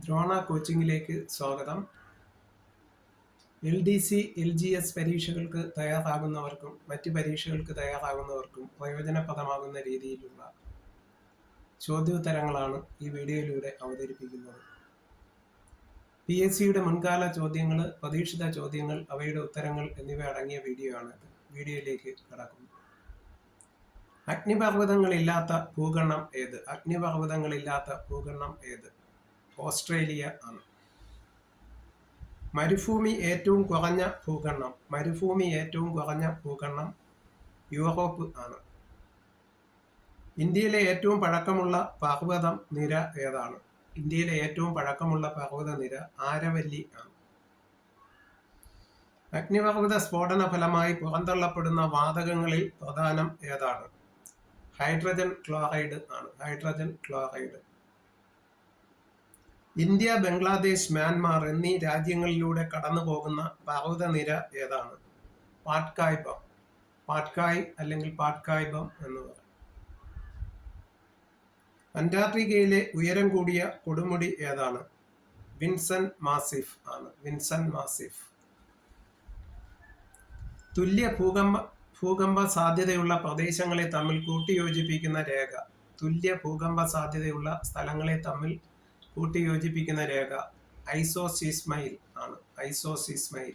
ദ്രോണ കോച്ചിങ്ങിലേക്ക് സ്വാഗതം. LDC, LGS പരീക്ഷകൾക്ക് തയ്യാറാകുന്നവർക്കും മറ്റ് പരീക്ഷകൾക്ക് തയ്യാറാകുന്നവർക്കും പ്രയോജനപ്രദമാകുന്ന രീതിയിലുള്ള ചോദ്യോത്തരങ്ങളാണ് ഈ വീഡിയോയിലൂടെ അവതരിപ്പിക്കുന്നത്. PSCയുടെ മുൻകാല ചോദ്യങ്ങൾ, പ്രതീക്ഷിത ചോദ്യങ്ങൾ, അവയുടെ ഉത്തരങ്ങൾ എന്നിവ അടങ്ങിയ വീഡിയോ ആണിത്. വീഡിയോയിലേക്ക് കടക്കുന്നു. അഗ്നിപർവ്വതങ്ങളില്ലാത്ത ഭൂഖണ്ഡം ഏത്? അഗ്നിപർവ്വതങ്ങളില്ലാത്ത ഭൂഖണ്ഡം ഏത്? ഓസ്ട്രേലിയ ആണ്. മരുഭൂമി ഏറ്റവും കുറഞ്ഞ ഭൂഖണ്ഡം യൂറോപ്പ് ആണ്. ഇന്ത്യയിലെ ഏറ്റവും പഴക്കമുള്ള പർവ്വത നിര ഏതാണ്? ഇന്ത്യയിലെ ഏറ്റവും പഴക്കമുള്ള പർവ്വത നിര ആരവല്ലി ആണ്. അഗ്നിപർവ്വത സ്ഫോടന ഫലമായി പുറന്തള്ളപ്പെടുന്ന വാതകങ്ങളിൽ പ്രധാനം ഏതാണ്? ഹൈഡ്രജൻ ക്ലോറൈഡ് ആണ്. Hydrogen chloride. India, Bangladesh, Myanmar എന്നീ രാജ്യങ്ങളിലൂടെ കടന്നു പോകുന്ന പർവ്വതനിര ഏതാണ്? പാട്കായ് അല്ലെങ്കിൽ പാട്കായ് എന്ന് പറയും. അന്റാർട്ടിക്കയിലെ ഉയരം കൂടിയ കൊടുമുടി ഏതാണ്? വിൻസൻ മാസിഫ് ആണ്. വിൻസൻ മാസിഫ്. തുല്യ ഭൂകമ്പ സാധ്യതയുള്ള പ്രദേശങ്ങളെ തമ്മിൽ കൂട്ടിയോജിപ്പിക്കുന്ന രേഖ. തുല്യ ഭൂകമ്പ സാധ്യതയുള്ള സ്ഥലങ്ങളെ തമ്മിൽ കൂട്ടിയോജിപ്പിക്കുന്ന രേഖ ഐസോസീസ്മൈൽ ആണ്. ഐസോസീസ്മൈൽ.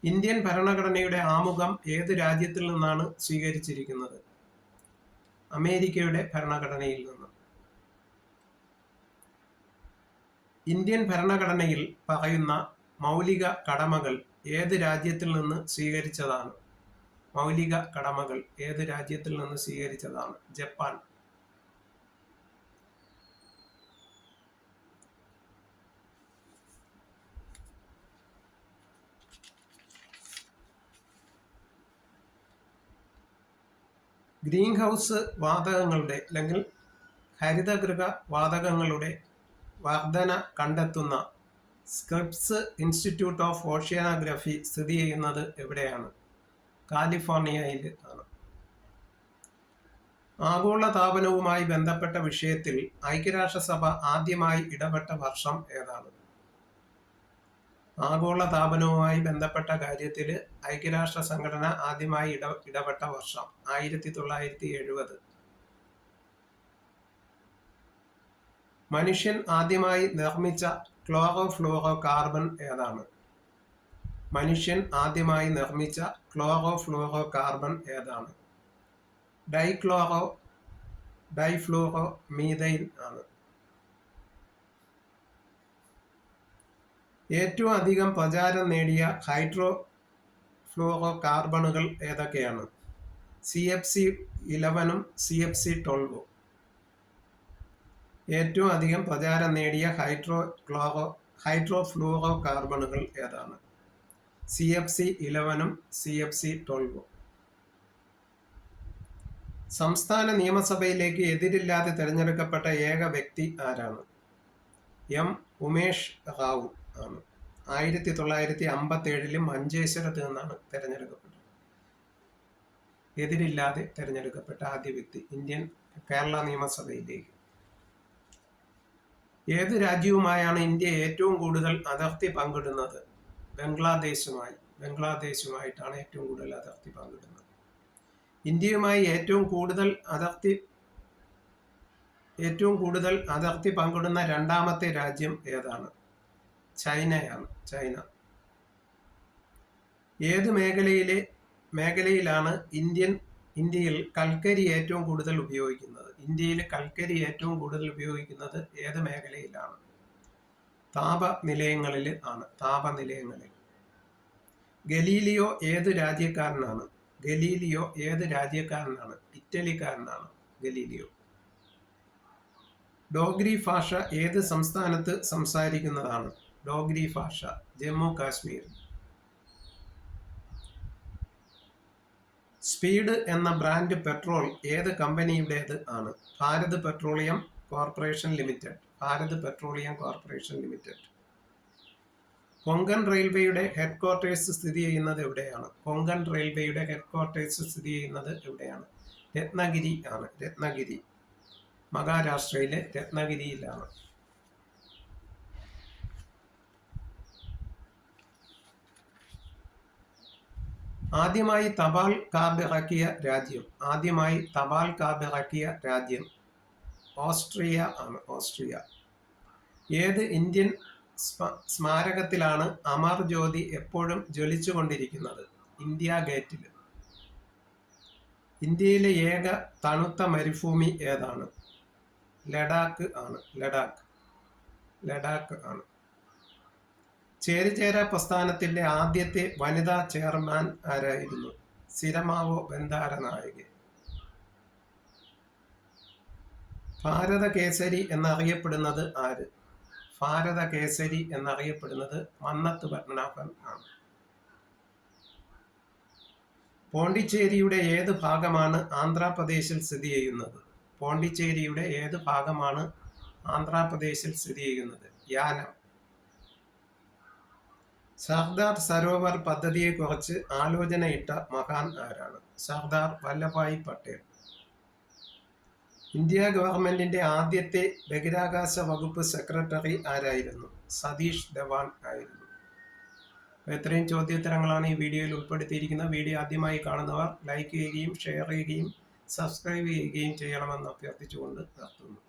ഇന്ത്യൻ ഭരണഘടനയുടെ ആമുഖം ഏത് രാജ്യത്തിൽ നിന്നാണ് സ്വീകരിച്ചിരിക്കുന്നത്? അമേരിക്കയുടെ ഭരണഘടനയിൽ നിന്ന്. ഇന്ത്യൻ ഭരണഘടനയിൽ പറയുന്ന മൗലിക കടമകൾ ഏത് രാജ്യത്തിൽ നിന്ന് സ്വീകരിച്ചതാണ്? മൗലിക കടമകൾ ഏത് രാജ്യത്തിൽ നിന്ന് സ്വീകരിച്ചതാണ്? ജപ്പാൻ. ഗ്രീൻ ഹൗസ് വാതകങ്ങളുടെ അല്ലെങ്കിൽ ഹരിതഗൃഹ വാതകങ്ങളുടെ വർധന കണ്ടെത്തുന്ന സ്ക്രിപ്സ് ഇൻസ്റ്റിറ്റ്യൂട്ട് ഓഫ് ഓഷ്യാനോഗ്രഫി സ്ഥിതി ചെയ്യുന്നത് എവിടെയാണ്? കാലിഫോർണിയയിൽ ആണ്. ആഗോളതാപനവുമായി ബന്ധപ്പെട്ട വിഷയത്തിൽ ഐക്യരാഷ്ട്രസഭ ആദ്യമായി ഇടപെട്ട വർഷം ഏതാണ്? ആഗോളതാപനവുമായി ബന്ധപ്പെട്ട കാര്യത്തിൽ ഐക്യരാഷ്ട്ര സംഘടന ആദ്യമായി ഇടപെട്ട വർഷം 1970. മനുഷ്യൻ ആദ്യമായി നിർമ്മിച്ച ക്ലോറോ ഫ്ലൂറോ കാർബൺ ഏതാണ്? മനുഷ്യൻ ആദ്യമായി നിർമ്മിച്ച ക്ലോറോ ഫ്ലൂറോ കാർബൺ ഏതാണ്? ഡൈഫ്ലൂറോ മീഥൈൻ ആണ്. ഏറ്റവും അധികം പ്രചാരം നേടിയ ഹൈഡ്രോ ഫ്ലൂറോ കാർബണുകൾ ഏതൊക്കെയാണ്? CFC11 CFC12. ഏറ്റവും അധികം പ്രചാരം നേടിയ ഹൈഡ്രോ ഫ്ലൂറോ കാർബണുകൾ ഏതാണ്? CFC11 CFC12. സംസ്ഥാന നിയമസഭയിലേക്ക് എതിരില്ലാതെ തിരഞ്ഞെടുക്കപ്പെട്ട ഏക വ്യക്തി ആരാണ്? M. ഉമേഷ് റാവു ആണ്. 1957 മഞ്ചേശ്വരത്ത് നിന്നാണ് തിരഞ്ഞെടുക്കപ്പെട്ടത്. എതിരില്ലാതെ തിരഞ്ഞെടുക്കപ്പെട്ട ആദ്യ വ്യക്തി കേരള നിയമസഭയിലേക്ക്. ഏത് രാജ്യവുമായാണ് ഇന്ത്യ ഏറ്റവും കൂടുതൽ അതിർത്തി പങ്കിടുന്നത്? ബംഗ്ലാദേശുമായിട്ടാണ് ഏറ്റവും കൂടുതൽ അതിർത്തി പങ്കിടുന്നത്. ഇന്ത്യയുമായി ഏറ്റവും കൂടുതൽ അതിർത്തി പങ്കിടുന്ന രണ്ടാമത്തെ രാജ്യം ഏതാണ്? ചൈനയാണ്. ചൈന. ഏത് മേഖലയിലാണ് ഇന്ത്യയിൽ കൽക്കരി ഏറ്റവും കൂടുതൽ ഉപയോഗിക്കുന്നത്? ഇന്ത്യയിൽ കൽക്കരി ഏറ്റവും കൂടുതൽ ഉപയോഗിക്കുന്നത് ഏത് മേഖലയിലാണ്? താപനിലയങ്ങളിൽ ആണ്. താപനിലയങ്ങളിൽ. ഗലീലിയോ ഏത് രാജ്യക്കാരനാണ്? ഇറ്റലിക്കാരനാണ് ഗലീലിയോ. ഡോഗ്രി ഭാഷ ഏത് സംസ്ഥാനത്ത് സംസാരിക്കുന്നതാണ്? ഡോഗ്രി ഭാഷ ജമ്മു കാശ്മീർ. സ്പീഡ് എന്ന ബ്രാൻഡ് പെട്രോൾ ഏത് കമ്പനിയുടേത് ആണ്? Bharat petroleum corporation limited. Konkan റെയിൽവേയുടെ ഹെഡ്ക്വാർട്ടേഴ്സ് സ്ഥിതി ചെയ്യുന്നത് എവിടെയാണ്? രത്നഗിരി ആണ്. മഹാരാഷ്ട്രയിലെ രത്നഗിരിയിലാണ്. ആദ്യമായി തപാൽ കാർഡ് ഇറക്കിയ രാജ്യം ഓസ്ട്രിയ ആണ്. ഏത് ഇന്ത്യൻ സ്മാരകത്തിലാണ് അമർ ജ്യോതി എപ്പോഴും ജ്വലിച്ചുകൊണ്ടിരിക്കുന്നത്? ഇന്ത്യ ഗേറ്റിൽ. ഇന്ത്യയിലെ ഏക തണുത്ത മരുഭൂമി ഏതാണ്? ലഡാക്ക് ആണ്. ചേരിചേരാ പ്രസ്ഥാനത്തിന്റെ ആദ്യത്തെ വനിതാ ചെയർമാൻ ആരായിരുന്നു? സിരമാവോ ബന്ദാരനായകെ. ഭാരത കേസരി എന്നറിയപ്പെടുന്നത് ആര്? മന്നത്ത് പത്മനാഭൻ ആണ്. പോണ്ടിച്ചേരിയുടെ ഏത് ഭാഗമാണ് ആന്ധ്രാപ്രദേശിൽ സ്ഥിതി ചെയ്യുന്നത്? യാനം. സർദാർ സരോവർ പദ്ധതിയെക്കുറിച്ച് ആലോചനയിട്ട മഹാൻ ആരാണ്? സർദാർ വല്ലഭായ് പട്ടേൽ. ഇന്ത്യ ഗവൺമെന്റിന്റെ ആദ്യത്തെ ബഹിരാകാശ വകുപ്പ് സെക്രട്ടറി ആരായിരുന്നു? സതീഷ് ധവാൻ ആയിരുന്നു. ഇത്രയും ചോദ്യോത്തരങ്ങളാണ് ഈ വീഡിയോയിൽ ഉൾപ്പെടുത്തിയിരിക്കുന്നത്. വീഡിയോ ആദ്യമായി കാണുന്നവർ ലൈക്ക് ചെയ്യുകയും ഷെയർ ചെയ്യുകയും സബ്സ്ക്രൈബ് ചെയ്യുകയും ചെയ്യണമെന്ന് അഭ്യർത്ഥിച്ചുകൊണ്ട് നിർത്തുന്നു.